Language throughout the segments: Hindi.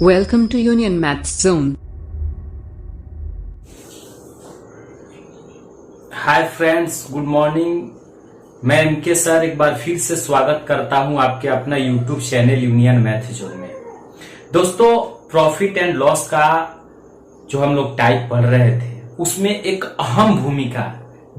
Welcome to Union Maths Zone. Hi friends, good morning. मैं एमके सर एक बार फिर से स्वागत करता हूं आपके अपना YouTube channel union math zone में। दोस्तों, प्रॉफिट एंड लॉस का जो हम लोग टाइप पढ़ रहे थे उसमें एक अहम भूमिका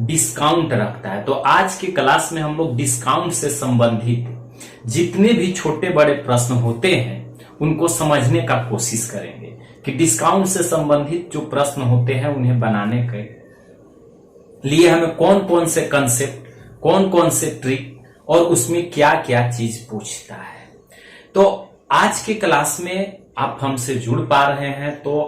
डिस्काउंट रखता है। तो आज की क्लास में हम लोग डिस्काउंट से संबंधित जितने भी छोटे बड़े प्रश्न होते हैं उनको समझने का कोशिश करेंगे कि डिस्काउंट से संबंधित जो प्रश्न होते हैं उन्हें बनाने के लिए हमें कौन कौन से कंसेप्ट, कौन कौन से ट्रिक और उसमें क्या क्या चीज पूछता है। तो आज की क्लास में आप हमसे जुड़ पा रहे हैं तो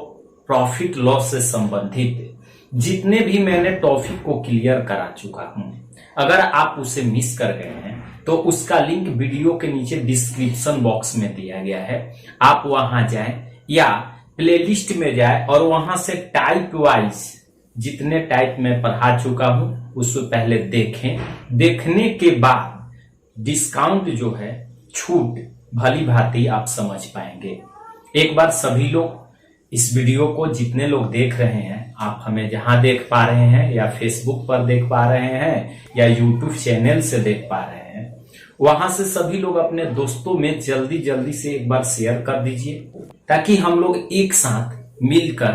प्रॉफिट लॉस से संबंधित जितने भी मैंने टॉपिक को क्लियर करा चुका हूं, अगर आप उसे मिस कर गए हैं तो उसका लिंक वीडियो के नीचे डिस्क्रिप्शन बॉक्स में दिया गया है। आप वहां जाएं या प्लेलिस्ट में जाएं और वहां से टाइप वाइज जितने टाइप में पढ़ा चुका हूं उसको पहले देखें। देखने के बाद डिस्काउंट जो है, छूट भली भांति आप समझ पाएंगे। एक बार सभी लोग इस वीडियो को जितने लोग देख रहे हैं, आप हमें जहां देख पा रहे हैं या फेसबुक पर देख पा रहे हैं या यूट्यूब चैनल से देख पा रहे हैं, वहां से सभी लोग अपने दोस्तों में जल्दी जल्दी से एक बार शेयर कर दीजिए ताकि हम लोग एक साथ मिलकर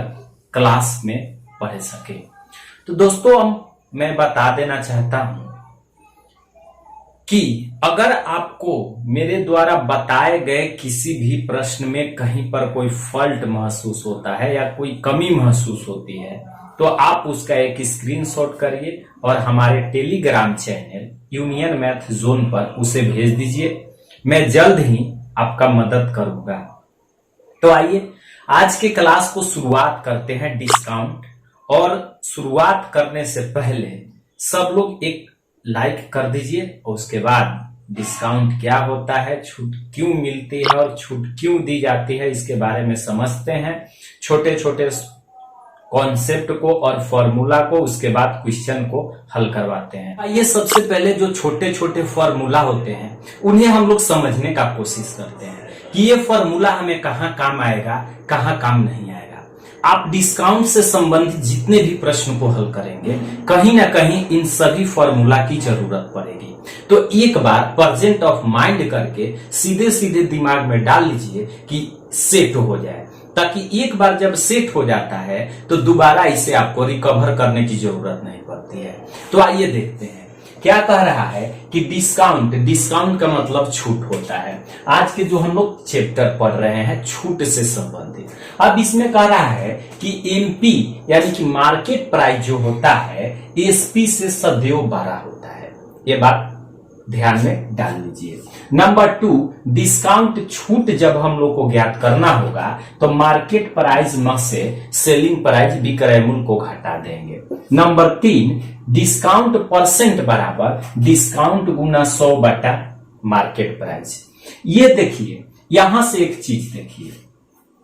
क्लास में पढ़ सके। तो दोस्तों, मैं बता देना चाहता हूं कि अगर आपको मेरे द्वारा बताए गए किसी भी प्रश्न में कहीं पर कोई फॉल्ट महसूस होता है या कोई कमी महसूस होती है तो आप उसका एक स्क्रीनशॉट करिए और हमारे Telegram channel union math zone पर उसे भेज दीजिए। मैं जल्द ही आपका मदद करूंगा। तो आइए आज के क्लास को शुरुआत करते हैं डिस्काउंट। और शुरुआत करने से पहले सब लोग एक लाइक कर दीजिए और उसके बाद डिस्काउंट क्या होता है, छूट क्यों मिलती है और छूट क्यों दी जाती है, इसके बारे में समझते हैं। छोटे छोटे कॉन्सेप्ट को और फॉर्मूला को, उसके बाद क्वेश्चन को हल करवाते हैं। आइए सबसे पहले जो छोटे छोटे फॉर्मूला होते हैं उन्हें हम लोग समझने का कोशिश करते हैं कि ये फॉर्मूला हमें कहाँ काम आएगा, कहाँ काम नहीं आएगा। आप डिस्काउंट से संबंधित जितने भी प्रश्न को हल करेंगे कहीं ना कहीं इन सभी फॉर्मूला की जरूरत पड़ेगी। तो एक बार प्रेजेंट ऑफ माइंड करके सीधे सीधे दिमाग में डाल लीजिए कि सेट हो जाए, ताकि एक बार जब सेट हो जाता है तो दोबारा इसे आपको रिकवर करने की जरूरत नहीं पड़ती है। तो आइए देखते हैं क्या कह रहा है कि डिस्काउंट का मतलब छूट होता है। आज के जो हम लोग चैप्टर पढ़ रहे हैं छूट से संबंधित। अब इसमें कह रहा है कि एमपी यानी कि मार्केट प्राइस जो होता है एसपी से सदैव बड़ा होता है। ये बात ध्यान में डाल लीजिए। नंबर 2, डिस्काउंट छूट जब हम लोग को ज्ञात करना होगा तो मार्केट प्राइस में से सेलिंग प्राइस विक्रय मूल्य को घटा देंगे। नंबर 3, डिस्काउंट परसेंट बराबर डिस्काउंट गुना 100 बटा मार्केट प्राइस। ये देखिए, यहां से एक चीज देखिए,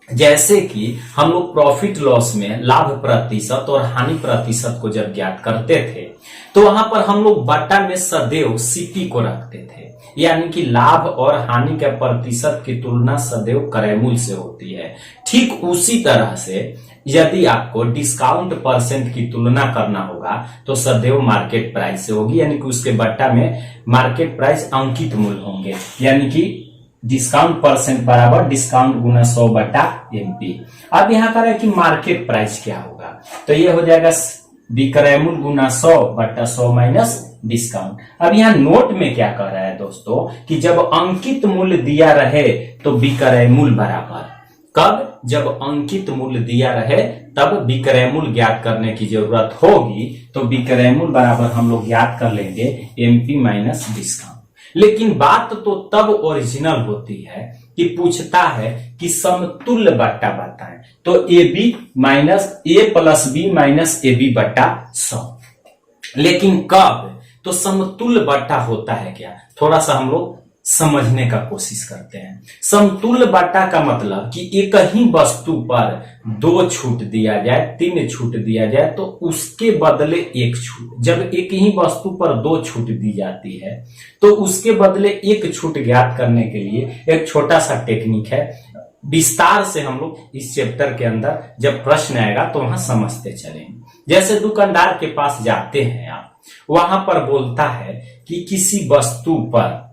जैसे कि हम लोग प्रॉफिट लॉस में लाभ प्रतिशत और हानि प्रतिशत को जब ज्ञात करते थे तो वहां पर हम लोग बटा में सदैव सीपी को रखते थे, यानी कि लाभ और हानि के प्रतिशत की तुलना सदैव क्रय मूल्य से होती है। ठीक उसी तरह से यदि आपको डिस्काउंट परसेंट की तुलना करना होगा तो सदैव मार्केट प्राइस से होगी, यानी कि उसके बट्टा में मार्केट प्राइस अंकित मूल्य होंगे, यानी कि डिस्काउंट परसेंट बराबर डिस्काउंट गुना 100 बटा एमपी। अब यहाँ कर रहा है कि मार्केट प्राइस क्या होगा, तो ये हो जाएगा विक्रय मूल्य गुना 100 बटा 100 माइनस डिस्काउंट। अब यहाँ नोट में क्या कह रहा है दोस्तों कि जब अंकित मूल्य दिया रहे तो विक्रय मूल्य बराबर, कब, जब अंकित मूल्य दिया रहे तब विक्रय मूल्य ज्ञात करने की जरूरत होगी। तो विक्रय मूल्य बराबर हम लोग ज्ञात कर लेंगे एमपी माइनस डिस्काउंट। लेकिन बात तो तब ओरिजिनल होती है कि पूछता है कि समतुल्य बट्टा बताएं, तो A B minus A plus B minus A B बट्टा 100। लेकिन कब, तो समतुल्य बट्टा होता है क्या, थोड़ा सा हम लोग समझने का कोशिश करते हैं। समतुल्य बट्टा का मतलब कि एक ही वस्तु पर 2 छूट दिया जाए, 3 छूट दिया जाए तो उसके बदले 1 छूट। जब एक ही वस्तु पर 2 छूट दी जाती है तो उसके बदले 1 छूट ज्ञात करने के लिए एक छोटा सा टेक्निक है विस्तार से हम लोग इस चैप्टर के अंदर जब प्रश्न आएगा तो वहां समझते चलेंगे। जैसे दुकानदार के पास जाते हैं आप, वहां पर बोलता है कि किसी वस्तु पर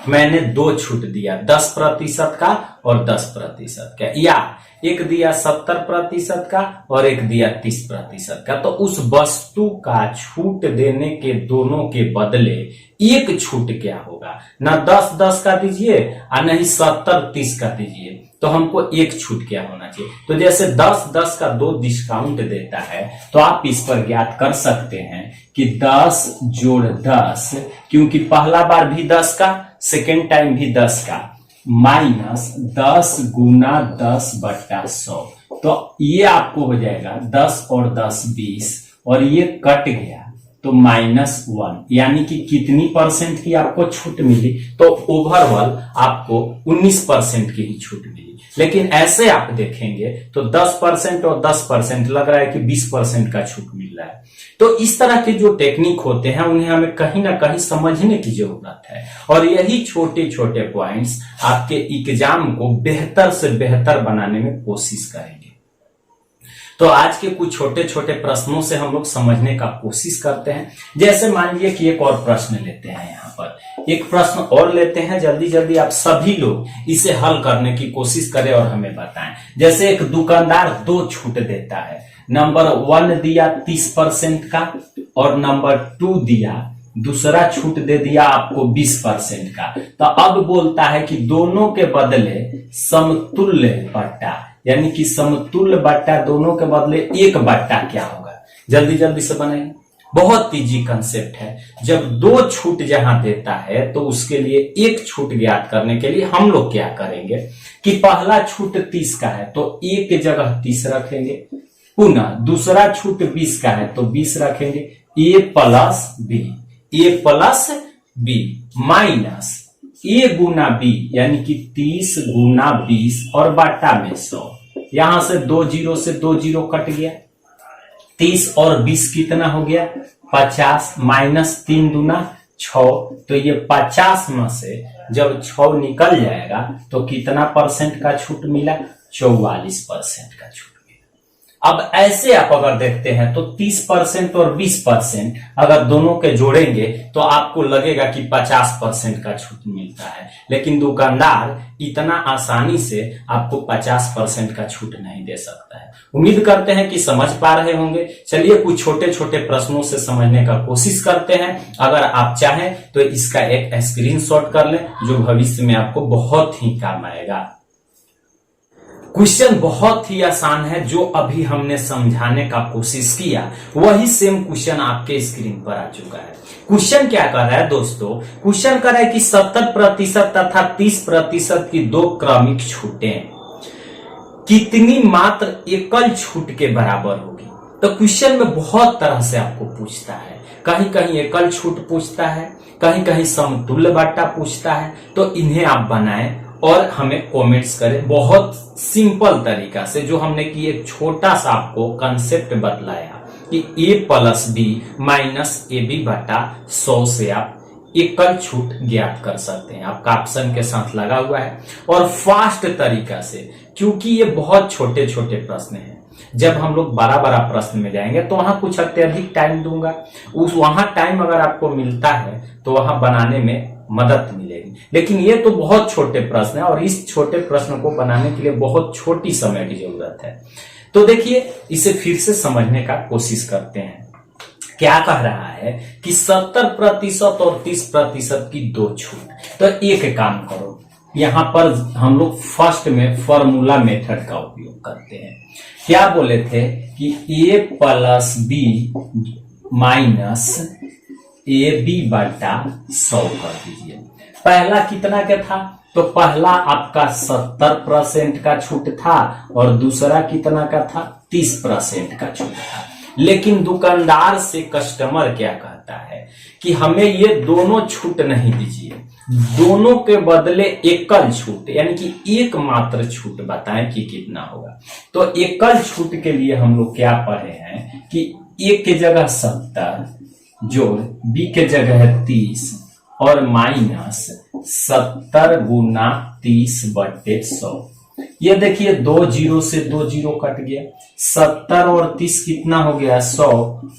मैंने 2 छूट दिया, 10% का और 10% का, या एक दिया 70% का और एक दिया 30% का। तो उस वस्तु का छूट देने के दोनों के बदले एक छूट क्या होगा, ना 10-10 का दीजिए और नहीं 70-30 का दीजिए, तो हमको एक छूट क्या होना चाहिए। तो जैसे 10-10 का 2 डिस्काउंट देता है, तो आप इस पर ज्ञात कर सकते हैं कि 10 जोड़ 10, क्योंकि पहला बार भी 10 का, सेकेंड टाइम भी 10 का, माइनस 10 गुना 10/100। तो ये आपको हो जाएगा 10 और 10 20, और ये कट गया तो -1, यानी कि कितनी परसेंट की आपको छूट मिली, तो ओवरऑल आपको 19% की ही छूट मिली। लेकिन ऐसे आप देखेंगे तो 10% और 10% लग रहा है कि 20% का छूट मिल रहा है। तो इस तरह के जो टेक्निक होते हैं उन्हें हमें कहीं ना कहीं समझने की जरूरत है, और यही छोटे छोटे पॉइंट्स आपके एग्जाम को बेहतर से बेहतर बनाने में कोशिश करेंगे। तो आज के कुछ छोटे छोटे प्रश्नों से हम लोग समझने का कोशिश करते हैं। जैसे मान लीजिए कि एक और प्रश्न लेते हैं, यहाँ पर एक प्रश्न और लेते हैं, जल्दी जल्दी आप सभी लोग इसे हल करने की कोशिश करें और हमें बताएं। जैसे एक दुकानदार 2 छूट देता है, नंबर 1 दिया 30% का और नंबर 2 दिया, दूसरा छूट दे दिया आपको 20% का। तो अब बोलता है कि दोनों के बदले समतुल्य बट्टा, यानी कि समतुल्य बट्टा दोनों के बदले एक बट्टा क्या होगा। जल्दी जल्दी से बनाएंगे, बहुत इजी कंसेप्ट है। जब 2 छूट जहां देता है तो उसके लिए एक छूट ज्ञात करने के लिए हम लोग क्या करेंगे कि पहला छूट 30 का है तो एक के जगह 30 रखेंगे, पुनः दूसरा छूट 20 का है तो 20 रखेंगे, a plus b minus a Guna b, यानी कि 30 गुना 20 और बट्टा में 100। यहां से 2 जीरो से 2 जीरो कट गया, 30 और 20 कितना हो गया 50, माइनस 3 दूना 6, तो ये 50 में से जब 6 निकल जाएगा तो कितना परसेंट का छूट मिला, 44% का छूट। अब ऐसे आप अगर देखते हैं तो 30% और 20% अगर दोनों के जोड़ेंगे तो आपको लगेगा कि 50% का छूट मिलता है, लेकिन दुकानदार इतना आसानी से आपको 50% का छूट नहीं दे सकता है। उम्मीद करते हैं कि समझ पा रहे होंगे। चलिए कुछ छोटे छोटे प्रश्नों से समझने का कोशिश करते हैं। अगर आप चाहें तो इसका एक स्क्रीनशॉट कर लें, जो भविष्य में आपको बहुत ही काम आएगा। क्वेश्चन बहुत ही आसान है, जो अभी हमने समझाने का कोशिश किया वही सेम क्वेश्चन आपके स्क्रीन पर आ चुका है। क्वेश्चन क्या कर रहा है दोस्तों, क्वेश्चन कर रहा है कि 70% तथा 30% की 2 क्रमिक छूटें कितनी मात्र एकल छूट के बराबर होगी। तो क्वेश्चन में बहुत तरह से आपको पूछता है, कहीं कहीं एकल छूट पूछता है, कहीं कहीं समतुल्य बट्टा पूछता है। तो इन्हें आप बनाएं और हमें कमेंट्स करें बहुत सिंपल तरीका से, जो हमने की एक छोटा सा आपको कंसेप्ट बतलाया कि a plus b minus ab बटा 100 से आप एकल छूट ज्ञात कर सकते हैं। आपका ऑप्शन के साथ लगा हुआ है, और फास्ट तरीका से, क्योंकि ये बहुत छोटे छोटे प्रश्न हैं। जब हम लोग बड़ा बड़ा प्रश्न में जाएंगे तो वहां कुछ अत्यधिक टाइम दूंगा, वहां टाइम अगर आपको मिलता है तो वहां बनाने में मदद मिलेगी। लेकिन ये तो बहुत छोटे प्रश्न है, और इस छोटे प्रश्न को बनाने के लिए बहुत छोटी समय की जरूरत है। तो देखिए इसे फिर से समझने का कोशिश करते हैं। क्या कह रहा है कि 70% और 30% की 2 छूट। तो एक काम करो, यहां पर हम लोग फर्स्ट में फॉर्मूला मेथड का उपयोग करते हैं। क्या बोले थे कि a plus b minus ab बटा 100 कर दीजिए। पहला कितना का था, तो पहला आपका 70% का छूट था और दूसरा कितना का था 30% का छूट था। लेकिन दुकानदार से कस्टमर क्या कहता है कि हमें ये दोनों छूट नहीं दीजिए, दोनों के बदले एकल छूट, यानी कि एक मात्र छूट बताएं कि कितना होगा। तो एकल छूट के लिए हम लोग क्या पढ़े हैं कि a के जगह 70 जोड़ b के जगह 30 और माइनस 70 गुना 30 बटे 100। ये देखिए 2 जीरो से 2 जीरो कट गया, 70 और 30 कितना हो गया 100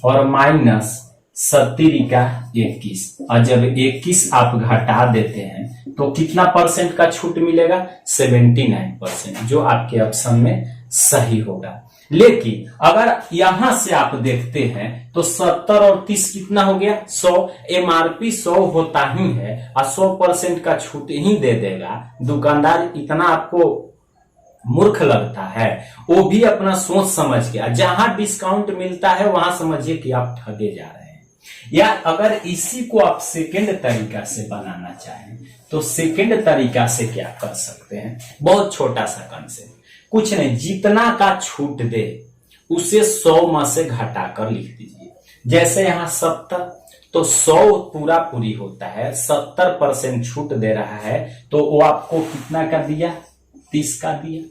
और माइनस 70 का 21। और जब 21 आप घटा देते हैं तो कितना परसेंट का छूट मिलेगा 79%, जो आपके ऑप्शन में सही होगा। लेकिन अगर यहां से आप देखते हैं तो 70 और 30 कितना हो गया 100, एमआरपी 100 होता ही है और 100% का छूट ही दे देगा। दुकानदार इतना आपको मूर्ख लगता है, वो भी अपना सोच समझ के, जहां डिस्काउंट मिलता है वहां समझिए कि आप ठगे जा रहे हैं। या अगर इसी को आप सेकंड तरीका से बनाना चाहें तो सेकंड तरीका से क्या कर सकते हैं, बहुत छोटा सा कंसेप्ट, कुछ नहीं, जितना का छूट दे उसे 100 में से घटाकर लिख दीजिए। जैसे यहां 70 तो 100 पूरा पूरी होता है, 70% छूट दे रहा है तो वो आपको कितना का दिया 30 का दिया।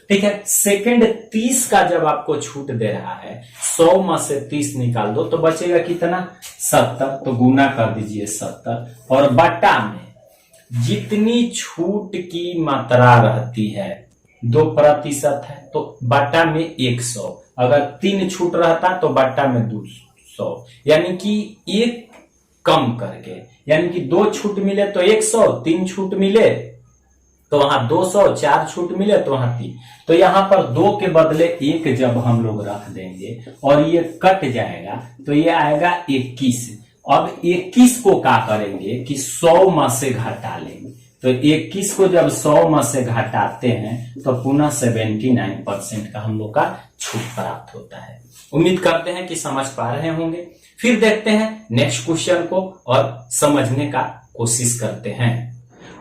ठीक है, सेकंड 30 का जब आपको छूट दे रहा है 100 में से 30 निकाल दो तो बचेगा कितना 70, तो गुना कर दीजिए 70 और बट्टा में जितनी छूट की मात्रा रहती है 2% है तो बट्टा में 100, अगर 3 छूट रहता तो बट्टा में 200, यानी कि 1 कम करके, यानी कि 2 छूट मिले तो 100, 3 छूट मिले तो वहां 200, 4 छूट मिले तो वहां 3, तो यहां पर 2 के बदले 1 जब हम लोग रख देंगे और ये कट जाएगा तो ये आएगा 21। अब 21 को क्या करेंगे कि 100 में से घटा लेंगे, तो 21 को जब 100 में से घटाते हैं तो पुनः 79% का हम लोग का छूट प्राप्त होता है। उम्मीद करते हैं कि समझ पा रहे होंगे। फिर देखते हैं नेक्स्ट क्वेश्चन को और समझने का कोशिश करते हैं।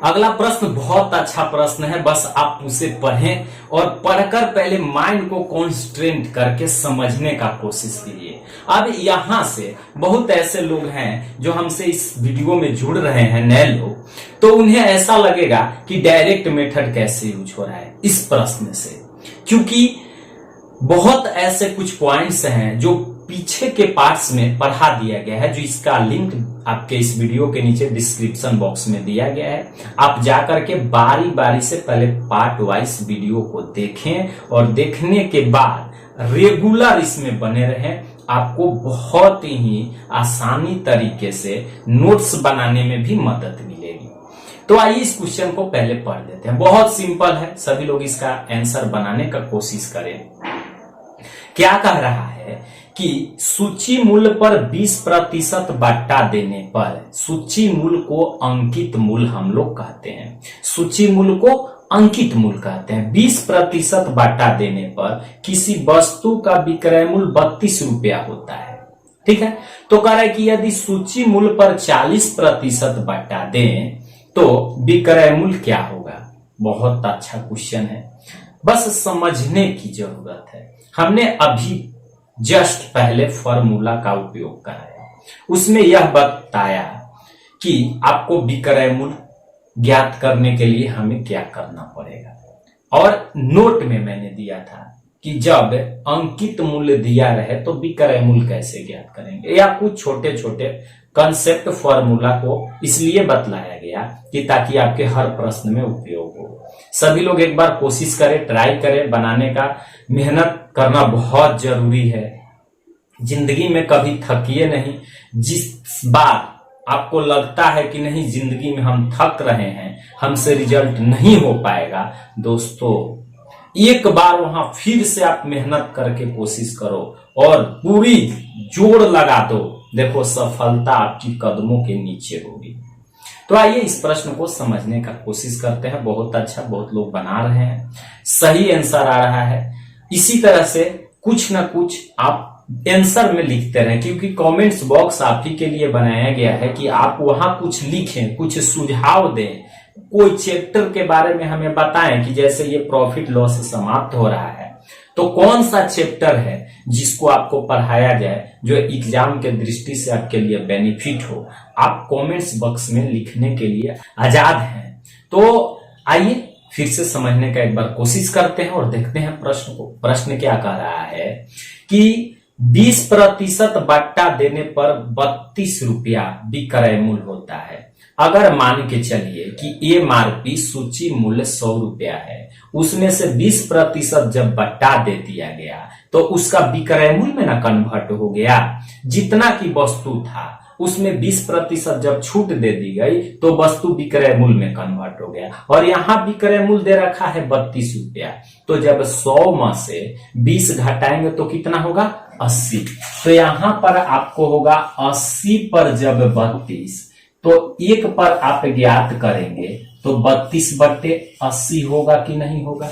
अगला प्रश्न बहुत अच्छा प्रश्न है, बस आप उसे पढ़ें और पढ़कर पहले माइंड को कॉन्सेंट्रेट करके समझने का कोशिश कीजिए। अब यहां से बहुत ऐसे लोग हैं जो हमसे इस वीडियो में जुड़ रहे हैं, नए लोग, तो उन्हें ऐसा लगेगा कि डायरेक्ट मेथड कैसे यूज हो रहा है इस प्रश्न से, क्योंकि बहुत ऐसे कुछ पॉइंट्स हैं जो पीछे के पार्ट्स में पढ़ा दिया गया है, जो इसका लिंक आपके इस वीडियो के नीचे डिस्क्रिप्शन बॉक्स में दिया गया है। आप जाकर के बारी बारी से पहले पार्ट वाइज वीडियो को देखें और देखने के बाद रेगुलर इसमें बने रहें। आपको बहुत ही आसानी तरीके से नोट्स बनाने में भी मदद मिलेगी। तो आइए इस क्वेश्चन को पहले पढ़ लेते हैं। बहुत सिंपल है, सभी लोग इसका आंसर बनाने का कोशिश करें। क्या कह रहा है कि सूची मूल्य पर 20% बट्टा देने पर, सूची मूल्य को अंकित मूल्य हम लोग कहते हैं, सूची मूल्य को अंकित मूल्य कहते हैं, 20% बट्टा देने पर किसी वस्तु का विक्रय मूल्य 32 रुपया होता है। ठीक है, तो कह रहा है कि यदि सूची मूल्य पर 40% बट्टा दें तो विक्रय मूल्य क्या होगा। बहुत अच्छा क्वेश्चन है, बस समझने की जरूरत है। हमने अभी जस्ट पहले फॉर्मूला का उपयोग कराया, उसमें यह बताया कि आपको विक्रय मूल्य ज्ञात करने के लिए हमें क्या करना पड़ेगा, और नोट में मैंने दिया था कि जब अंकित मूल्य दिया रहे तो विक्रय मूल्य कैसे ज्ञात करेंगे, या कुछ छोटे छोटे कंसेप्ट फॉर्मूला को इसलिए बतलाया गया कि ताकि आपके हर प्रश्न में उपयोग हो। सभी लोग एक बार कोशिश करें, ट्राई करें बनाने का, मेहनत करना बहुत जरूरी है। जिंदगी में कभी थकिए नहीं। जिस बार आपको लगता है कि नहीं जिंदगी में हम थक रहे हैं, हमसे रिजल्ट नहीं हो पाएगा, दोस्तों एक बार वहां फिर से आप मेहनत करके कोशिश करो और पूरी जोर लगा दो, देखो सफलता आपकी कदमों के नीचे होगी। तो आइए इस प्रश्न को समझने का कोशिश करते हैं। बहुत अच्छा, बहुत लोग बना रहे हैं, सही आंसर आ रहा है। इसी तरह से कुछ ना कुछ आप आंसर में लिखते रहें, क्योंकि कमेंट्स बॉक्स आप ही के लिए बनाया गया है कि आप वहां कुछ लिखें, कुछ सुझाव दें, कोई चैप्टर के बारे में हमें बताएं कि जैसे ये प्रॉफिट लॉस समाप्त हो रहा है तो कौन सा चैप्टर है जिसको आपको पढ़ाया जाए जो एग्जाम के दृष्टि से आपके लिए बेनिफिट हो। आप कमेंट्स बॉक्स में लिखने के लिए आजाद हैं। तो आइए फिर से समझने का एक बार कोशिश करते हैं और देखते हैं प्रश्न को। प्रश्न क्या कह रहा है कि 20% बट्टा देने पर 32 रुपया विक्रय मूल्य होता है। अगर मान के चलिए कि एमआरपी सूची मूल्य 100 रुपया है, उसमें से 20% जब बट्टा दे दिया गया तो उसका विक्रय मूल्य में ना कन्वर्ट हो गया। जितना की वस्तु था उसमें 20% जब छूट दे दी गई तो वस्तु विक्रय मूल्य में कन्वर्ट हो गया। और यहां विक्रय मूल्य दे रखा है 32 रुपया, तो जब 100 में से 20 घटाएंगे तो कितना होगा 80। तो यहां पर आपको होगा 80 पर जब 32, तो एक पर आप ज्ञात करेंगे तो 32/80 होगा कि नहीं होगा?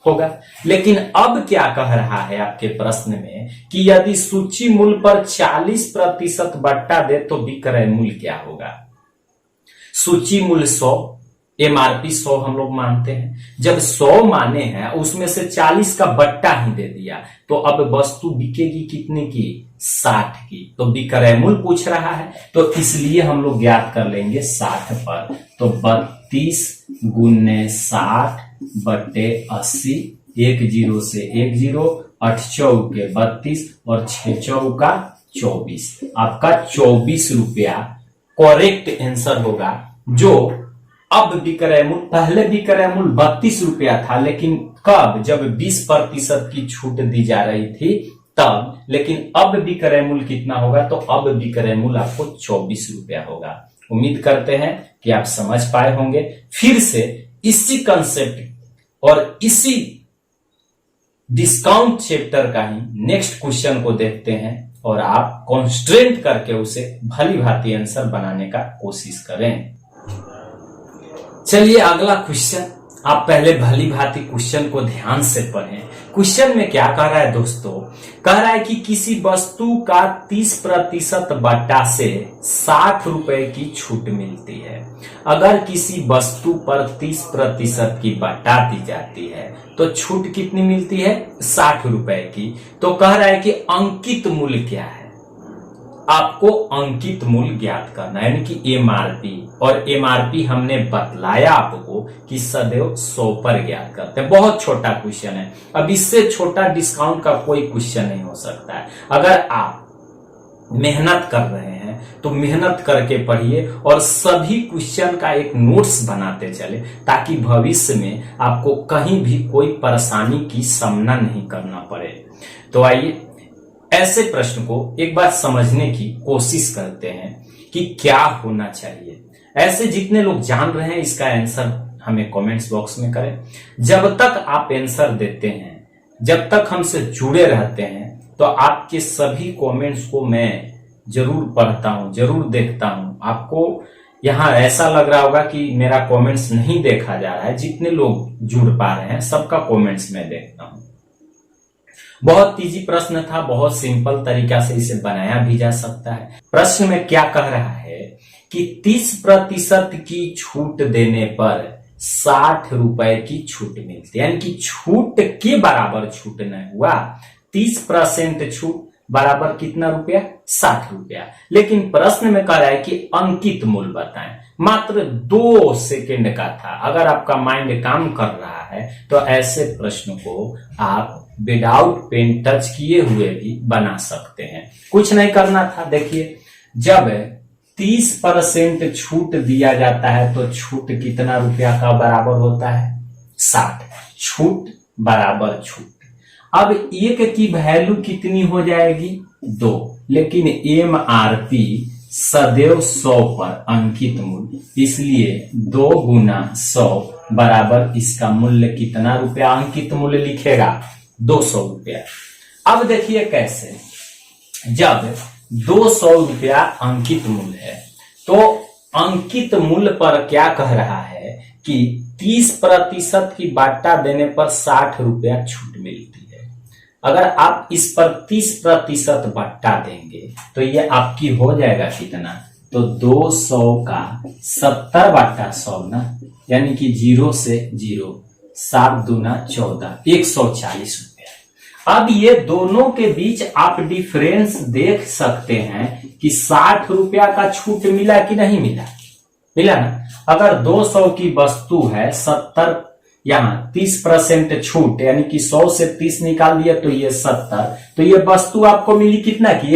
होगा। लेकिन अब क्या कह रहा है आपके प्रश्न में कि यदि सूची मूल्य पर 40% बट्टा दे तो विक्रय मूल्य क्या होगा? सूची मूल्य 100, एमआरपी 100 हम लोग मानते हैं। जब 100 माने हैं उसमें से 40 का बट्टा ही दे दिया तो अब वस्तु बिकेगी कितने की? 60 की। तो विक्रय मूल्य पूछ रहा है तो इसलिए हम लोग ज्ञात कर लेंगे 60 पर। तो 32 × 60/80, 1 0 से 1 0, 8 चौके 32 और 6 चौका 24। आपका 24 रुपया करेक्ट आंसर होगा। जो अब विक्रय मूल्य, पहले विक्रय मूल्य 32 रुपया था, लेकिन कब? जब 20% की छूट दी जा रही थी तब। लेकिन अब विक्रय मूल्य कितना होगा? तो अब विक्रय मूल्य आपको 24 रुपया होगा। उम्मीद करते हैं कि आप समझ पाए होंगे। फिर से इसी कंसेप्ट और इसी डिस्काउंट चैप्टर का ही नेक्स्ट क्वेश्चन को देखते हैं और आप कॉन्स्ट्रेंट करके उसे भली भांति आंसर बनाने का कोशिश करें। चलिए अगला क्वेश्चन, आप पहले भली भांति क्वेश्चन को ध्यान से पढ़ें। क्वेश्चन में क्या कह रहा है दोस्तों? कह रहा है कि किसी वस्तु का 30% बट्टा से 60 रुपए की छूट मिलती है। अगर किसी वस्तु पर 30% की बट्टा दी जाती है तो छूट कितनी मिलती है? 60 रुपए की। तो कह रहा है कि अंकित मूल्य क्या है? आपको अंकित मूल्य ज्ञात करना है, यानी कि एमआरपी। और एमआरपी हमने बतलाया आपको कि सदैव 100 पर ज्ञात करते हैं। बहुत छोटा क्वेश्चन है, अब इससे छोटा डिस्काउंट का कोई क्वेश्चन नहीं हो सकता है। अगर आप मेहनत कर रहे हैं तो मेहनत करके पढ़िए और सभी क्वेश्चन का एक नोट्स बनाते चले, ताकि भविष्य में आपको कहीं भी कोई परेशानी की सामना नहीं करना पड़े। तो आइए ऐसे प्रश्न को एक बार समझने की कोशिश करते हैं कि क्या होना चाहिए। ऐसे जितने लोग जान रहे हैं इसका आंसर हमें कमेंट्स बॉक्स में करें। जब तक आप आंसर देते हैं, जब तक हमसे जुड़े रहते हैं, तो आपके सभी कमेंट्स को मैं जरूर पढ़ता हूं, जरूर देखता हूं। आपको यहां ऐसा लग रहा होगा कि मेरा कमेंट्स नहीं देखा जा रहा है। जितने लोग जुड़ पा रहे हैं सबका कमेंट्स मैं देखता हूं। बहुत इजी प्रश्न था, बहुत सिंपल तरीका से इसे बनाया भी जा सकता है। प्रश्न में क्या कह रहा है कि 30% की छूट देने पर 60 रुपए की छूट मिलती है, यानी कि छूट के बराबर छूट नहीं हुआ। 30% छूट बराबर कितना रुपया? 60 रुपया। लेकिन प्रश्न में कह रहा है कि अंकित मूल्य बताएं। मात्र 2 सेकेंड का था। अगर आपका माइंड काम कर रहा है तो ऐसे प्रश्न को आप विदाउट पेन टच किए हुए भी बना सकते हैं। कुछ नहीं करना था। देखिए, जब 30% छूट दिया जाता है तो छूट कितना रुपया का बराबर होता है? 60। छूट बराबर छूट। अब एक की वैल्यू कितनी हो जाएगी? 2। लेकिन एमआरपी सदैव 100 पर अंकित मूल्य, इसलिए 2 × 100 बराबर इसका मूल्य कितना रुपया अंकित मूल्य लिखेगा? 200 रुपया। अब देखिए कैसे, जब 200 रुपया अंकित मूल्य है तो अंकित मूल्य पर क्या कह रहा है कि 30% की बाटा देने पर 60 रुपया छूट मिलती है। अगर आप इस पर 30% बट्टा देंगे तो ये आपकी हो जाएगा कितना? तो 200 का 70/100 ना, यानी कि 0 से 0, 7 दूना 14, 140 रुपया। अब ये दोनों के बीच आप डिफरेंस देख सकते हैं कि 60 रुपया का छूट मिला कि नहीं मिला? मिला ना। अगर 200 की वस्तु है, 70 यहाँ 30% छूट, यानी कि 100 से 30 निकाल दिया तो ये 70, तो ये वस्तु आपको मिली कितना की?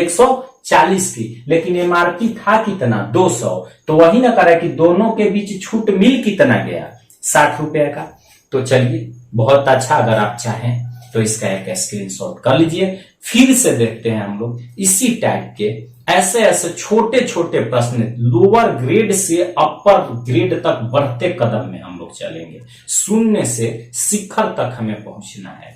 40 की, लेकिन एमआरपी था कितना 200, तो वही ना करे कि दोनों के बीच छूट मिल कितना गया 60 रुपए का। तो चलिए बहुत अच्छा, अगर आप चाहें तो इसका एक स्क्रीनशॉट कर लीजिए। फिर से देखते हैं हम लोग इसी टाइप के ऐसे ऐसे छोटे छोटे प्रश्न, लोअर ग्रेड से अपर ग्रेड तक बढ़ते कदम में हम लोग चलेंगे। शून्य से शिखर तक हमें पहुंचना है।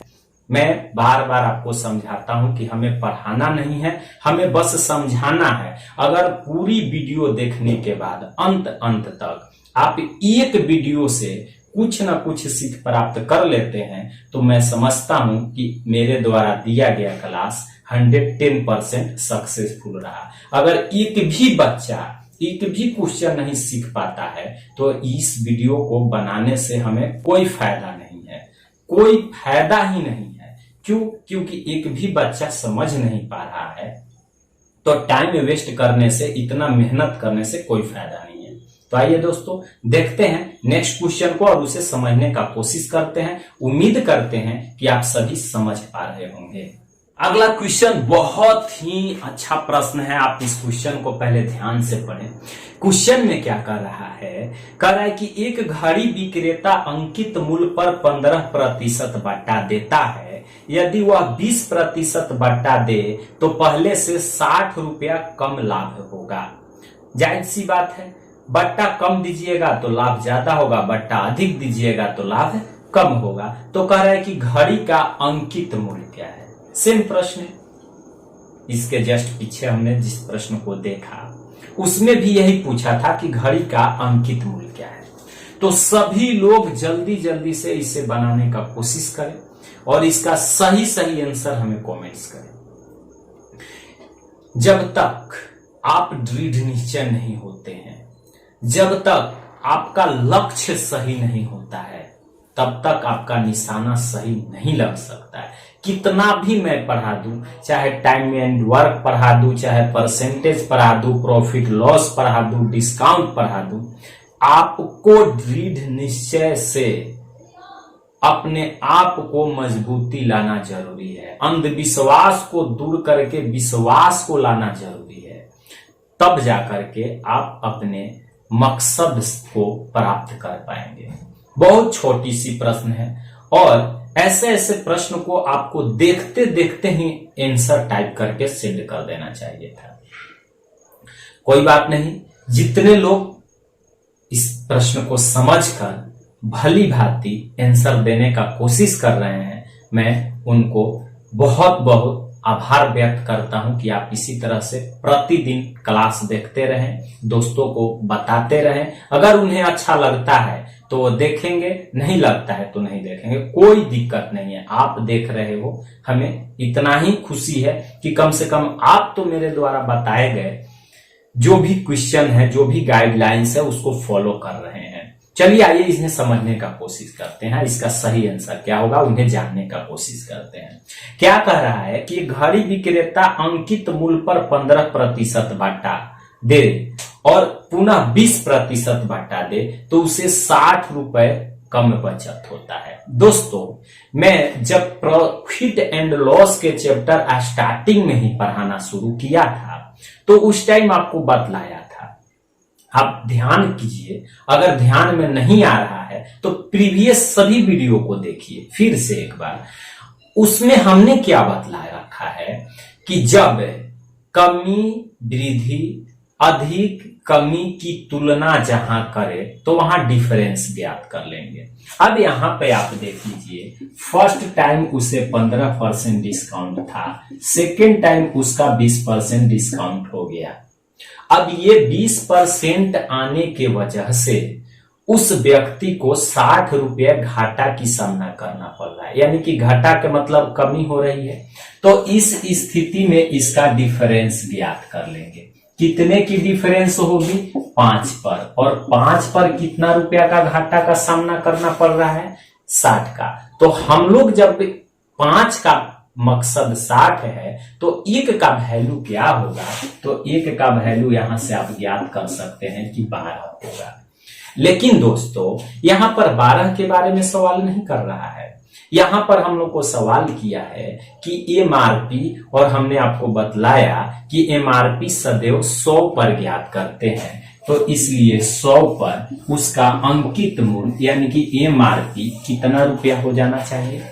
मैं बार बार आपको समझाता हूं कि हमें पढ़ाना नहीं है, हमें बस समझाना है। अगर पूरी वीडियो देखने के बाद अंत तक आप एक वीडियो से कुछ ना कुछ सीख प्राप्त कर लेते हैं तो मैं समझता हूं कि मेरे द्वारा दिया गया क्लास 110% सक्सेसफुल रहा। अगर एक भी बच्चा एक भी क्वेश्चन नहीं सीख पाता है तो इस वीडियो को बनाने से हमें कोई फायदा नहीं है, कोई फायदा ही नहीं है। क्यों? क्योंकि एक भी बच्चा समझ नहीं पा रहा है तो टाइम वेस्ट करने से, इतना मेहनत करने से कोई फायदा नहीं है। तो आइए दोस्तों देखते हैं नेक्स्ट क्वेश्चन को और उसे समझने का कोशिश करते हैं। उम्मीद करते हैं कि आप सभी समझ पा रहे होंगे। अगला क्वेश्चन बहुत ही अच्छा प्रश्न है, आप इस क्वेश्चन को पहले ध्यान से पढ़ें। क्वेश्चन में क्या कर रहा है, कह रहा है कि एक घड़ी विक्रेता अंकित मूल्य पर 15% बट्टा देता है। यदि वह 20% बट्टा दे तो पहले से 60 रुपया कम लाभ होगा। जायज सी बात है, बट्टा कम दीजिएगा तो लाभ ज्यादा होगा, बट्टा अधिक दीजिएगा तो लाभ कम होगा। तो कह रहा है कि घड़ी का अंकित मूल्य क्या है। सेम प्रश्न है, इसके जस्ट पीछे हमने जिस प्रश्न को देखा उसमें भी यही पूछा था कि घड़ी का अंकित मूल्य क्या है। तो सभी लोग जल्दी जल्दी से इसे बनाने का कोशिश करें और इसका सही सही आंसर हमें कमेंट्स करें। जब तक आप दृढ़ निश्चय नहीं होते हैं, जब तक आपका लक्ष्य सही नहीं होता है, तब तक आपका निशाना सही नहीं लग सकता है। कितना भी मैं पढ़ा दूं, चाहे टाइम एंड वर्क पढ़ा दूं, चाहे परसेंटेज पढ़ा दूं, प्रॉफिट लॉस पढ़ा दूं, डिस्काउंट पढ़ा दूं, आपको दृढ़ निश्चय से अपने आप को मजबूती लाना जरूरी है। अंधविश्वास को दूर करके विश्वास को लाना जरूरी है, तब जाकर के आप अपने मकसद को प्राप्त कर पाएंगे। बहुत छोटी सी प्रश्न है और ऐसे ऐसे प्रश्न को आपको देखते देखते ही आंसर टाइप करके सेंड कर देना चाहिए था। कोई बात नहीं, जितने लोग इस प्रश्न को समझकर भली भांति आंसर देने का कोशिश कर रहे हैं, मैं उनको बहुत बहुत आभार व्यक्त करता हूं कि आप इसी तरह से प्रतिदिन क्लास देखते रहें, दोस्तों को बताते रहें। अगर उन्हें अच्छा लगता है तो वो देखेंगे, नहीं लगता है तो नहीं देखेंगे, कोई दिक्कत नहीं है। आप देख रहे हो, हमें इतना ही खुशी है कि कम से कम आप तो मेरे द्वारा बताए गए जो भी क्वेश्चन है, जो भी गाइडलाइंस है उसको फॉलो कर रहे हैं। चलिए आइए इन्हें समझने का कोशिश करते हैं, इसका सही आंसर क्या होगा उन्हें जानने का कोशिश करते हैं। क्या कह रहा है कि घड़ी विक्रेता अंकित मूल्य पर 15% बट्टा दे और पुनः 20% बट्टा दे तो उसे 60 रुपए कम बचत होता है। दोस्तों, मैं जब प्रॉफिट एंड लॉस के चैप्टर स्टार्टिंग में ही पढ़ाना शुरू किया था तो उस टाइम आपको बतलाया था। आप ध्यान कीजिए, अगर ध्यान में नहीं आ रहा है तो प्रीवियस सभी वीडियो को देखिए फिर से एक बार। उसमें हमने क्या बतलाया रखा है कि जब कमी वृद्धि अधिक कमी की तुलना जहां करे तो वहां डिफरेंस ज्ञात कर लेंगे। अब यहां पे आप देख लीजिए, फर्स्ट टाइम उसे 15% डिस्काउंट था, सेकेंड टाइम उसका 20% डिस्काउंट हो गया। अब ये 20% आने के वजह से उस व्यक्ति को 60 रुपये घाटा की सामना करना पड़ रहा है, यानी कि घाटा के मतलब कमी हो रही है। तो इस स्थिति में इसका डिफरेंस ज्ञात कर लेंगे। कितने की डिफरेंस होगी? 5 पर, और 5 पर कितना रुपया का घाटा का सामना करना पड़ रहा है? 60 का। तो हम लोग जब 5 का मकसद 60 है तो 1 का वैल्यू क्या होगा? तो 1 का वैल्यू यहां से आप ज्ञात कर सकते हैं कि 12 होगा। लेकिन दोस्तों, यहां पर 12 के बारे में सवाल नहीं कर रहा है, यहां पर हम लोग को सवाल किया है कि एमआरपी, और हमने आपको बतलाया कि एमआरपी सदैव 100 पर ज्ञात करते हैं, तो इसलिए 100 पर उसका अंकित मूल्य यानी कि एमआरपी कितना रुपया हो जाना चाहिए?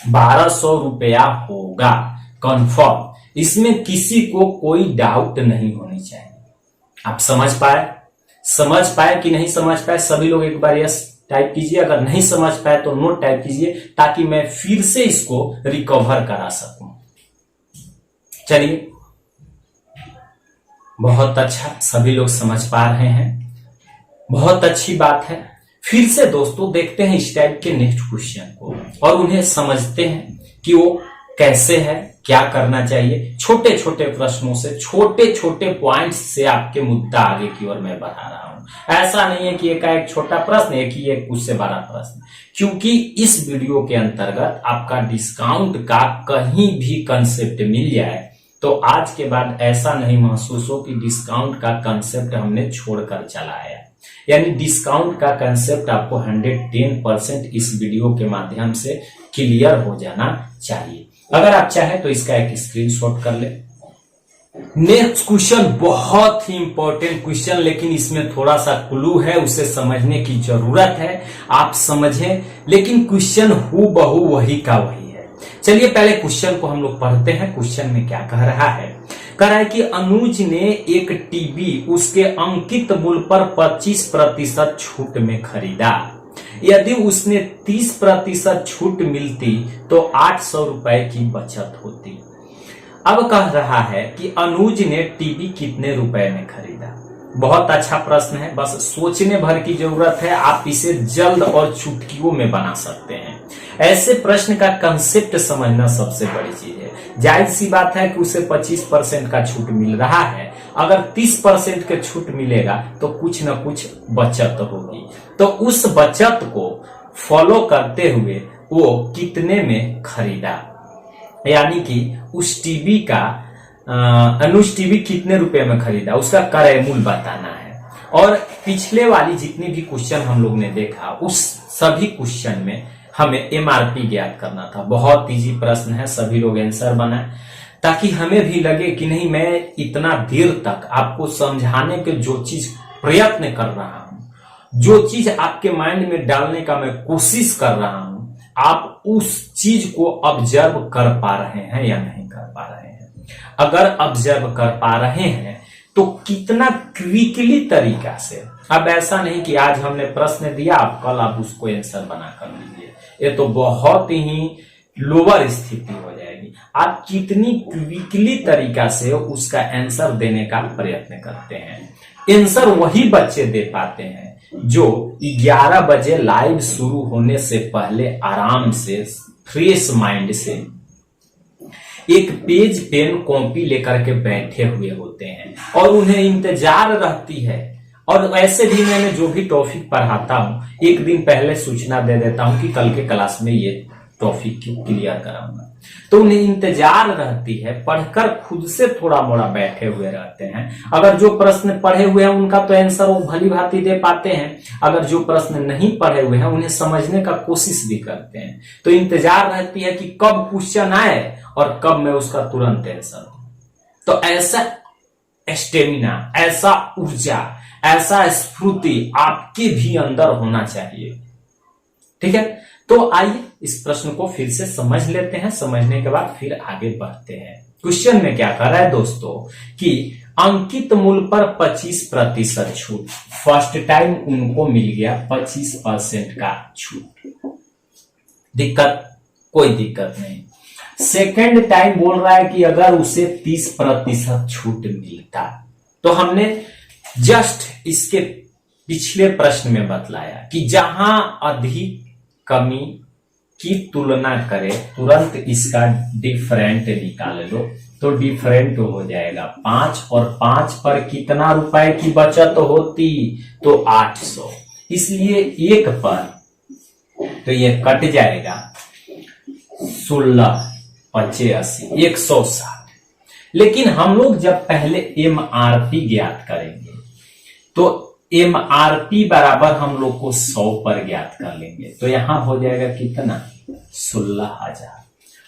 1200 रुपया होगा, कंफर्म। इसमें किसी को कोई डाउट नहीं होनी चाहिए। आप समझ पाए कि नहीं समझ पाए? सभी लोग एक बार यस टाइप कीजिए, अगर नहीं समझ पाए तो नो टाइप कीजिए, ताकि मैं फिर से इसको रिकवर करा सकूं। चलिए, बहुत अच्छा, सभी लोग समझ पा रहे हैं, बहुत अच्छी बात है। फिर से दोस्तों देखते हैं इस टाइप के नेक्स्ट क्वेश्चन को और उन्हें समझते हैं कि वो कैसे है, क्या करना चाहिए। छोटे छोटे प्रश्नों से, छोटे छोटे पॉइंट्स से आपके मुद्दा आगे की ओर मैं बढ़ा रहा हूं। ऐसा नहीं है कि एक छोटा प्रश्न, एक ही एक उससे बड़ा प्रश्न, क्योंकि इस वीडियो के अंतर्गत आपका डिस्काउंट का कहीं भी कंसेप्ट मिल जाए तो आज के बाद ऐसा नहीं महसूस हो कि डिस्काउंट का कंसेप्ट हमने छोड़कर चलाया। यानी डिस्काउंट का कंसेप्ट आपको 110% इस वीडियो के माध्यम से क्लियर हो जाना चाहिए। अगर आप चाहें तो इसका एक स्क्रीनशॉट कर ले। नेक्स्ट क्वेश्चन बहुत ही इंपॉर्टेंट क्वेश्चन, लेकिन इसमें थोड़ा सा क्लू है, उसे समझने की जरूरत है। आप समझें, लेकिन क्वेश्चन हूबहू वही का वही है। चलिए पहले क्वेश्चन को हम लोग पढ़ते हैं। क्वेश्चन में क्या कह रहा है? कह रहा है कि अनुज ने एक टीवी उसके अंकित मूल्य पर 25% छूट में खरीदा। यदि उसने 30% छूट मिलती तो 800 रुपए की बचत होती। अब कह रहा है कि अनुज ने टीवी कितने रुपए में खरीदा। बहुत अच्छा प्रश्न है, बस सोचने भर की जरूरत है। आप इसे जल्द और चुटकियों में बना सकते हैं। ऐसे प्रश्न का कंसेप्ट समझना सबसे बड़ी चीज है। जायज सी बात है कि उसे 25% का छूट मिल रहा है, अगर 30% के छूट मिलेगा तो कुछ न कुछ बचत होगी। तो उस बचत को फॉलो करते हुए वो कितने में खरीदा, यानी कि उस टीवी का अनुज टीवी कितने रुपए में खरीदा, उसका क्रय मूल्य बताना है। और पिछले वाली जितनी भी क्वेश्चन हम लोग ने देखा, उस सभी क्वेश्चन में हमें एमआरपी ज्ञात करना था। बहुत इजी प्रश्न है, सभी लोग आंसर बनाए, ताकि हमें भी लगे कि नहीं, मैं इतना देर तक आपको समझाने के जो चीज प्रयत्न कर रहा हूं, जो चीज आपके माइंड में डालने का मैं कोशिश कर रहा हूं, आप उस चीज को ऑब्जर्व कर पा रहे हैं या नहीं कर पा रहे हैं। अगर ऑब्जर्व कर पा रहे हैं तो कितना क्विकली तरीका से, अब ऐसा नहीं कि आज हमने प्रश्न दिया आप कल आप उसको आंसर बना कर लीजिए, ये तो बहुत ही लोअर स्थिति हो जाएगी। आप कितनी क्विकली तरीका से उसका आंसर देने का प्रयत्न करते हैं। आंसर वही बच्चे दे पाते हैं जो 11 बजे लाइव शुरू होने से पहले आराम से फ्रेश माइंड से एक पेज पेन कॉपी लेकर के बैठे हुए होते हैं और उन्हें इंतजार रहती है। और वैसे भी मैंने जो भी टॉपिक पढ़ाता हूं एक दिन पहले सूचना दे देता हूं कि कल के क्लास में ये टॉपिक क्लियर कराऊंगा, तो उन्हें इंतजार रहती है। पढ़कर खुद से थोड़ा मोड़ा बैठे हुए रहते हैं। अगर जो प्रश्न पढ़े हुए हैं उनका तो आंसर वो भली भांति दे पाते हैं, अगर जो प्रश्न नहीं पढ़े हुए हैं उन्हें समझने का कोशिश भी करते हैं। तो इंतजार रहती है कि कब क्वेश्चन आए और कब मैं उसका तुरंत आंसर दूं। तो ऐसा स्टेमिना, ऐसा ऊर्जा, ऐसा स्फूर्ति आपके भी अंदर होना चाहिए। ठीक है, तो आइए इस प्रश्न को फिर से समझ लेते हैं। समझने के बाद फिर आगे बढ़ते हैं। क्वेश्चन में क्या कर रहा है दोस्तों कि अंकित मूल्य पर 25% छूट। फर्स्ट टाइम उनको मिल गया 25% का छूट, दिक्कत कोई दिक्कत नहीं। सेकेंड टाइम बोल रहा है कि अगर उसे 30% छूट मिलता, तो हमने जस्ट इसके पिछले प्रश्न में बतलाया कि जहां अधिक कमी की तुलना करें तुरंत इसका डिफरेंट निकाल लो, तो डिफरेंट हो जाएगा 5 और 5 पर कितना रुपए की बचत होती, तो 800। इसलिए एक पर तो ये कट जाएगा 16 85 160। लेकिन हम लोग जब पहले एमआरपी ज्ञात करेंगे तो एमआरपी बराबर हम लोग को 100 पर ज्ञात कर लेंगे, तो यहां हो जाएगा कितना 16,000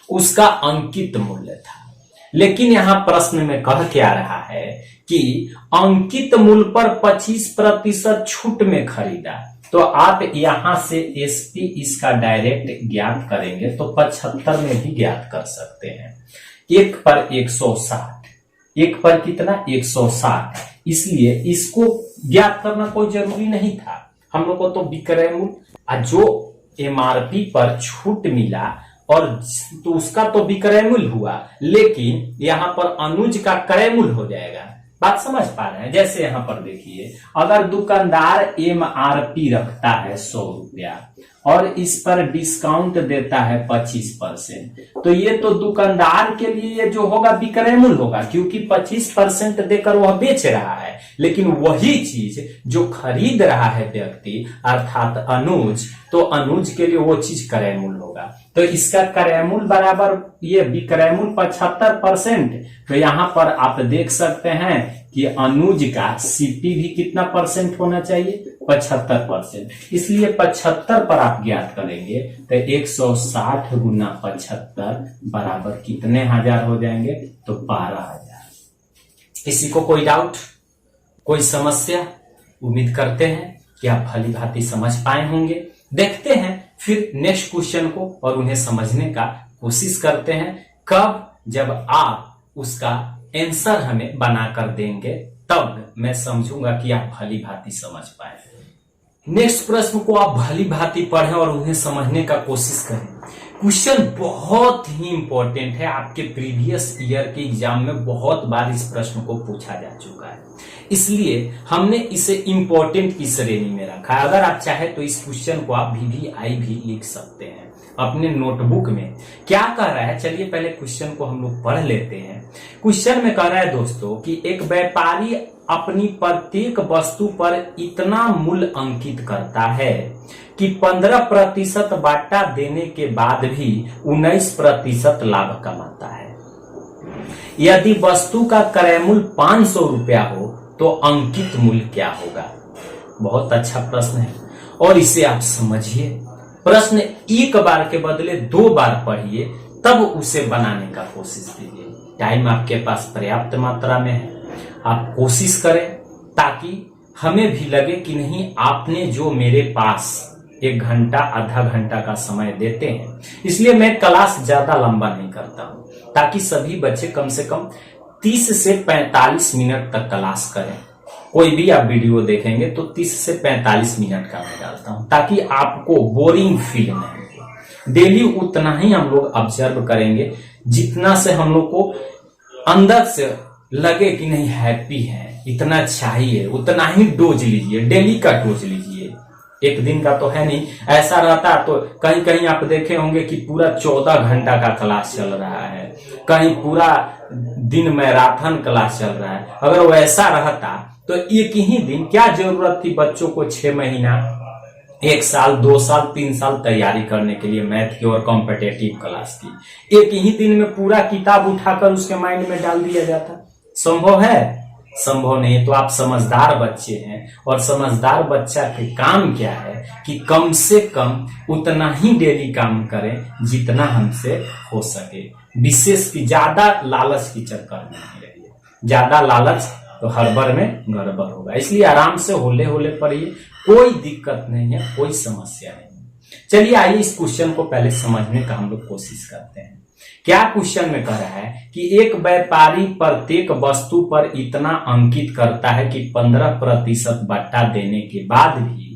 उसका अंकित मूल्य था। लेकिन यहां प्रश्न में कह क्या रहा है कि अंकित मूल्य पर 25% छूट में खरीदा। तो आप यहां से एसपी इसका डायरेक्ट ज्ञात करेंगे तो 75 में भी ज्ञात कर सकते हैं। 1 पर 160, 1 पर कितना 160, इसलिए इसको ज्ञात करना कोई जरूरी नहीं था। हम लोग को तो विक्रय मूल्य जो एमआरपी पर छूट मिला और तो उसका तो विक्रय मूल्य हुआ, लेकिन यहां पर अनुज का क्रय मूल्य हो जाएगा। बात समझ पा रहे हैं? जैसे यहां पर देखिए, अगर दुकानदार एमआरपी रखता है 100 रुपया और इस पर डिस्काउंट देता है 25%, तो ये तो दुकानदार के लिए जो होगा विक्रय मूल्य होगा, क्योंकि 25% देकर वह बेच रहा है। लेकिन वही चीज जो खरीद रहा है व्यक्ति अर्थात अनुज, तो अनुज के लिए वो चीज क्रय मूल्य होगा। तो इसका क्रय मूल्य बराबर ये विक्रय मूल्य 75%। तो यहां पर आप देख सकते हैं कि अनुज का सीपी भी कितना परसेंट होना चाहिए, 75%। इसलिए 75 पर आप ज्ञात करेंगे तो 160 गुना 75 बराबर कितने हजार हो जाएंगे, तो 12,000। किसी को कोई डाउट, कोई समस्या? उम्मीद करते हैं कि आप भली भांति समझ पाए होंगे। देखते हैं फिर नेक्स्ट क्वेश्चन को और उन्हें समझने का कोशिश करते हैं। कब? जब आप उसका आंसर हमें बनाकर देंगे, तब मैं समझूंगा कि आप भली भांति समझ पाए। नेक्स्ट प्रश्न को आप भली भांति पढ़ें और उन्हें समझने का कोशिश करें। क्वेश्चन बहुत ही इंपॉर्टेंट है, आपके प्रीवियस ईयर के एग्जाम में बहुत बार इस प्रश्न को पूछा जा चुका है, इसलिए हमने इसे इंपॉर्टेंट की श्रेणी में रखा है। अगर आप चाहे तो इस क्वेश्चन को आप VVI भी लिख सकते हैं अपने नोटबुक में। क्या कह रहा है, चलिए पहले क्वेश्चन को हम लोग पढ़ लेते हैं। क्वेश्चन में कह रहा है दोस्तों कि एक व्यापारी अपनी प्रत्येक वस्तु पर इतना मूल्य अंकित करता है कि 15% बाटा देने के बाद भी 19% लाभ कमाता है। यदि वस्तु का क्रय मूल्य 500 रुपया हो तो अंकित मूल्य क्या होगा? बहुत अच्छा प्रश्न है और इसे आप समझिए। प्रश्न एक बार के बदले 2 बार पढ़िए, तब उसे बनाने का कोशिश कीजिए। टाइम आपके पास पर्याप्त मात्रा में है, आप कोशिश करें ताकि हमें भी लगे कि नहीं, आपने जो मेरे पास 1 घंटा आधा घंटा का समय देते हैं। इसलिए मैं क्लास ज्यादा लंबा नहीं करता हूं, ताकि सभी बच्चे कम से कम 30 से 45 मिनट तक क्लास करें। कोई भी आप वीडियो देखेंगे तो 30 से 45 मिनट का मैं डालता हूं, ताकि आपको बोरिंग फील नहीं हो। डेली उतना ही हम लोग ऑब्जर्व करेंगे जितना से हम लोग को अंदर से लगे कि नहीं हैप्पी है, इतना चाहिए, उतना ही डोज लीजिए, डेली का डोज लीजिए। एक दिन का तो है नहीं। ऐसा रहता तो कहीं कहीं आप देखे होंगे कि पूरा 14 घंटा का क्लास चल रहा है, कहीं पूरा दिन मैराथन क्लास चल रहा है। अगर वैसा रहता तो एक ही दिन क्या जरूरत थी बच्चों को 6 महीना, 1 साल, 2 साल, 3 साल तैयारी करने के लिए मैथ की और कॉम्पिटेटिव क्लास की। एक ही दिन में पूरा किताब उठाकर उसके माइंड में डाल दिया जाता। संभव है? संभव नहीं। तो आप समझदार बच्चे हैं और समझदार बच्चा के काम क्या है कि कम से कम उतना ही डेली काम करें जितना हमसे हो सके। विशेष की ज्यादा लालच की चक्कर में नहीं रहिए। ज्यादा लालच तो हड़बड़ में गड़बड़ होगा। इसलिए आराम से होले होले पढ़िए, कोई दिक्कत नहीं है, कोई समस्या नहीं। चलिए आइए इस क्वेश्चन को पहले समझने का हम लोग कोशिश करते हैं। क्या क्वेश्चन में कह रहा है कि एक व्यापारी प्रत्येक वस्तु पर इतना अंकित करता है कि 15% बट्टा देने के बाद भी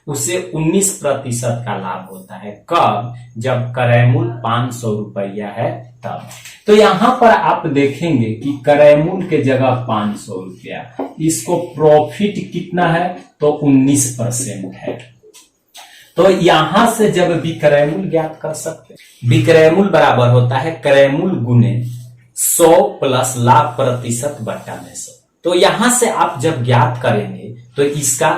उसे 19% का लाभ होता है। कब? जब क्रय मूल्य 500 रुपया है तब। तो यहां पर आप देखेंगे कि क्रय मूल्य के जगह 500 रुपया, इसको प्रॉफिट कितना है तो 19% है। तो यहां से जब विक्रय मूल्य ज्ञात कर सकते हैं, विक्रय मूल्य बराबर होता है क्रय मूल्य गुने 100 प्लस लाभ प्रतिशत बटा में 100। तो यहां से आप जब ज्ञात करेंगे तो इसका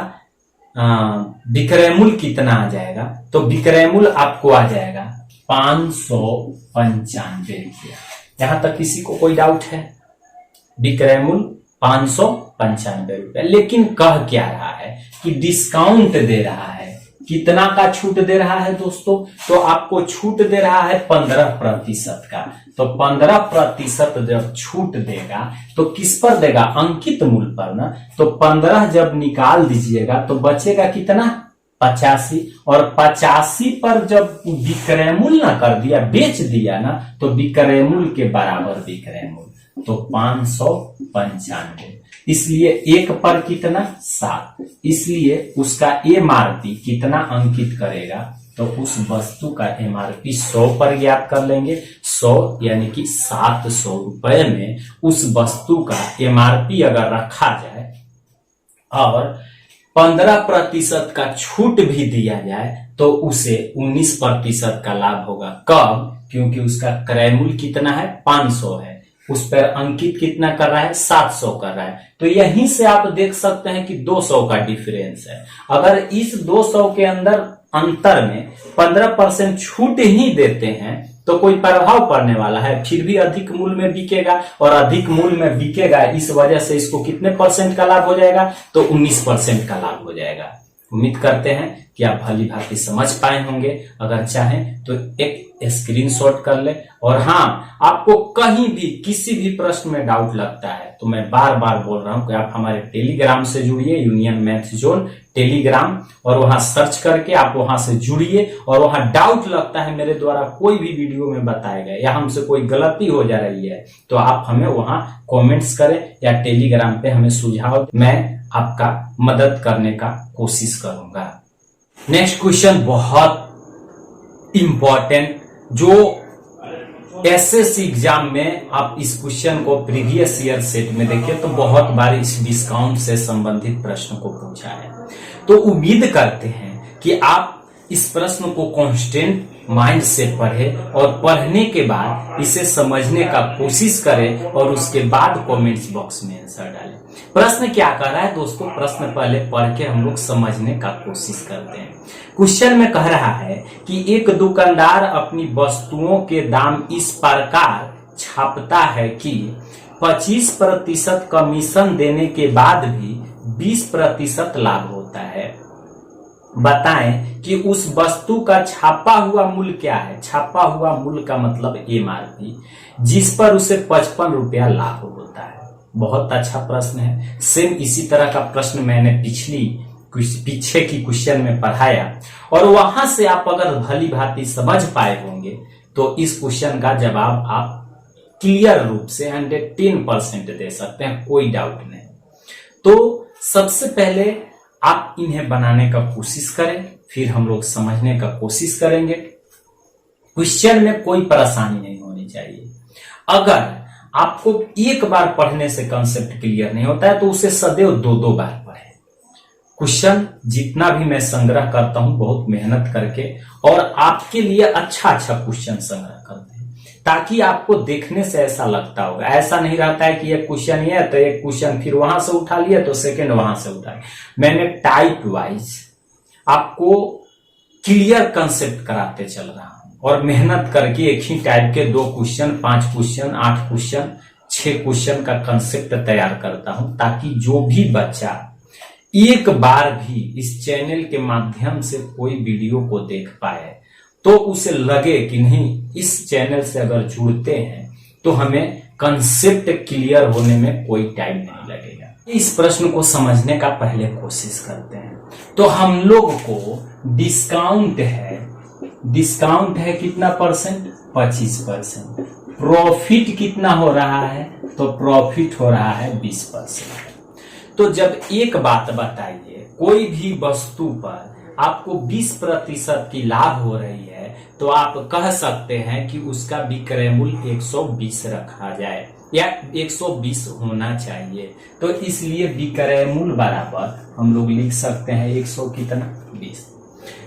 विक्रय मूल्य कितना आ जाएगा, तो विक्रय मूल्य आपको आ जाएगा 595 रुपया। यहां तक किसी को कोई डाउट है? विक्रय मूल्य 595 रुपया। लेकिन कह क्या रहा है कि डिस्काउंट दे रहा है कितना का छूट दे रहा है दोस्तों? तो आपको छूट दे रहा है 15% का। तो 15% जब छूट देगा तो किस पर देगा? अंकित मूल्य पर ना। तो 15 जब निकाल दीजिएगा तो बचेगा कितना? 85। और 85 पर जब विक्रय मूल्य ना कर दिया, बेच दिया ना, तो विक्रय मूल्य के बराबर विक्रय मूल्य, तो 595। इसलिए एक पर कितना? 7। इसलिए उसका एमआरपी कितना अंकित करेगा? तो उस वस्तु का एमआरपी 100 पर ज्ञात कर लेंगे। 100 यानी कि 700 रुपए में उस वस्तु का एमआरपी अगर रखा जाए और 15% का छूट भी दिया जाए तो उसे 19% का लाभ होगा। कब? क्योंकि उसका क्रय मूल्य कितना है? 500 है, उस पर अंकित कितना कर रहा है? 700 कर रहा है। तो यहीं से आप देख सकते हैं कि 200 का डिफरेंस है। अगर इस 200 के अंदर अंतर में 15% छूट ही देते हैं तो कोई प्रभाव पड़ने वाला है? फिर भी अधिक मूल्य में बिकेगा, और अधिक मूल्य में बिकेगा, इस वजह से इसको कितने परसेंट का लाभ हो जाएगा? तो 19% का लाभ हो जाएगा। उम्मीद करते हैं कि आप भली भांति समझ पाए होंगे। अगर चाहें तो एक स्क्रीनशॉट कर ले। और हाँ, आपको कहीं भी किसी भी प्रश्न में डाउट लगता है तो मैं बार बार बोल रहा हूं कि आप हमारे टेलीग्राम से जुड़िए, यूनियन मैथ जोन टेलीग्राम, और वहां सर्च करके आप वहां से जुड़िए। और वहां डाउट लगता है मेरे द्वारा कोई भी वीडियो में बताया गया या हमसे कोई गलती हो जा रही है तो आप हमें वहां कमेंट्स करें या टेलीग्राम पे हमें सुझाव, मैं आपका मदद करने का कोशिश करूंगा। नेक्स्ट क्वेश्चन बहुत इंपॉर्टेंट, जो एसएससी एग्जाम में आप इस क्वेश्चन को प्रीवियस ईयर सेट में देखिए तो बहुत बार इस डिस्काउंट से संबंधित प्रश्न को पूछा है। तो उम्मीद करते हैं कि आप इस प्रश्न को कांस्टेंट माइंड से पढ़े और पढ़ने के बाद इसे समझने का कोशिश करें और उसके बाद कमेंट्स बॉक्स में आंसर डालें। प्रश्न क्या कर रहा है दोस्तों? प्रश्न पहले पढ़ के हम लोग समझने का कोशिश करते हैं। क्वेश्चन में कह रहा है कि एक दुकानदार अपनी वस्तुओं के दाम इस प्रकार छापता है कि 25% कमीशन देने के बाद भी 20% लाभ होता है। बताएं कि उस वस्तु का छापा हुआ मूल्य क्या है? छापा हुआ मूल्य का मतलब एमआरपी, जिस पर उसे 55 रुपया लाभ होता है। बहुत अच्छा प्रश्न है। सेम इसी तरह का प्रश्न मैंने पीछे की क्वेश्चन में पढ़ाया, और वहां से आप अगर भली भांति समझ पाए होंगे तो इस क्वेश्चन का जवाब आप क्लियर रूप से 110% दे सकते हैं, कोई डाउट नहीं। तो सबसे पहले आप इन्हें बनाने का कोशिश करें, फिर हम लोग समझने का कोशिश करेंगे। क्वेश्चन में कोई परेशानी नहीं होनी चाहिए। अगर आपको एक बार पढ़ने से कंसेप्ट क्लियर नहीं होता है तो उसे सदैव 2-2 बार पढ़ें। क्वेश्चन जितना भी मैं संग्रह करता हूं बहुत मेहनत करके, और आपके लिए अच्छा क्वेश्चन संग्रह करते हैं, ताकि आपको देखने से ऐसा लगता होगा। ऐसा नहीं रहता है कि एक क्वेश्चन ये है तो एक क्वेश्चन फिर वहां से उठा लिया तो सेकंड वहां से उठा लिया। मैंने टाइप वाइज आपको क्लियर कंसेप्ट कराते चल रहा हूं, और मेहनत करके एक ही टाइप के 2 क्वेश्चन, 5 क्वेश्चन, 8 क्वेश्चन, 6 क्वेश्चन का कंसेप्ट तैयार करता हूं, ताकि जो भी बच्चा एक बार भी इस चैनल के माध्यम से कोई वीडियो को देख पाए तो उसे लगे कि नहीं, इस चैनल से अगर जुड़ते हैं तो हमें कंसेप्ट क्लियर होने में कोई टाइम नहीं लगेगा। इस प्रश्न को समझने का पहले कोशिश करते हैं। तो हम लोग को डिस्काउंट है कितना परसेंट? 25%। प्रॉफिट कितना हो रहा है? तो प्रॉफिट हो रहा है 20%। तो जब एक बात बताइए, कोई भी वस्तु पर आपको 20% की लाभ हो रही है तो आप कह सकते हैं कि उसका विक्रय मूल्य 120 रखा जाए या 120 होना चाहिए। तो इसलिए विक्रय मूल्य बराबर हम लोग लिख सकते हैं 120।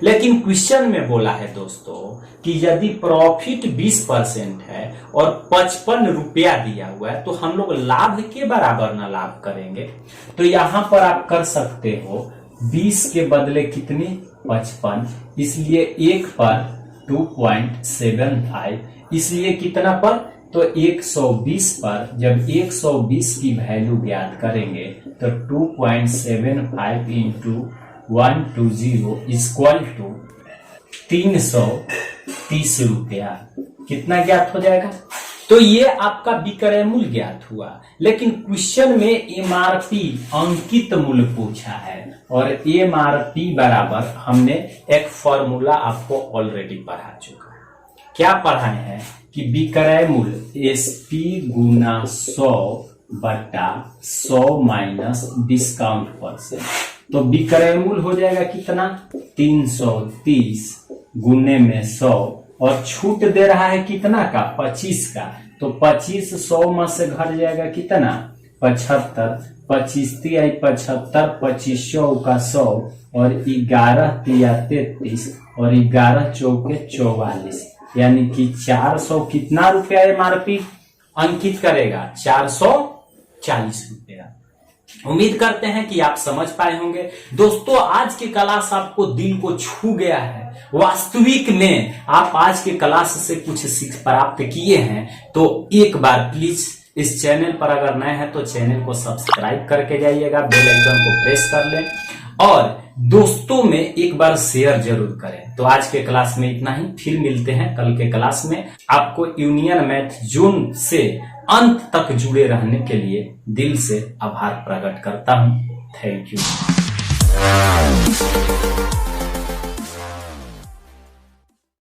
लेकिन क्वेश्चन में बोला है दोस्तों कि यदि प्रॉफिट 20% है और 55 रुपया दिया हुआ है तो हम लोग लाभ के बराबर ना लाभ करेंगे। तो यहां पर आप कर सकते हो 20 के बदले कितनी? 55, इसलिए एक पर 2.75, इसलिए कितना पर? तो 120 पर जब 120 की वैल्यू ज्ञात करेंगे तो 2.75 इंटू 120 इक्वल टू 330 रुपया कितना ज्ञात हो जाएगा। तो ये आपका विक्रय मूल्य ज्ञात हुआ, लेकिन क्वेश्चन में एमआरपी अंकित मूल्य पूछा है और एमआरपी बराबर हमने एक फॉर्मूला आपको ऑलरेडी पढ़ा चुका है। क्या पढ़ाए हैं कि विक्रय मूल्य एसपी गुना 100/100 माइनस डिस्काउंट परसेंट। तो विक्रय मूल्य हो जाएगा कितना 330 गुने में 100 और छूट दे रहा है कितना का 25 का। तो 25 100 में से घट जाएगा कितना 75, 25 आई 75, 25 का 100 और 11 तिया 33 और 11 चौके 44, यानी कि 400 कितना रुपया एमआरपी अंकित करेगा 440 रुपया। उम्मीद करते हैं कि आप समझ पाए होंगे। दोस्तों आज की क्लास आपको दिल को छू गया है। वास्तविक में आप आज के क्लास से कुछ सीख प्राप्त किए हैं तो एक बार प्लीज इस चैनल पर अगर नए हैं तो चैनल को सब्सक्राइब करके जाइएगा, बेल आइकन को प्रेस कर लें और दोस्तों में एक बार शेयर जरूर करें। तो आज के क्लास में इतना ही, फिर मिलते हैं कल के क्लास में। आपको यूनियन मैथ जोन से अंत तक जुड़े रहने के लिए दिल से आभार प्रकट करता हूं। Thank you.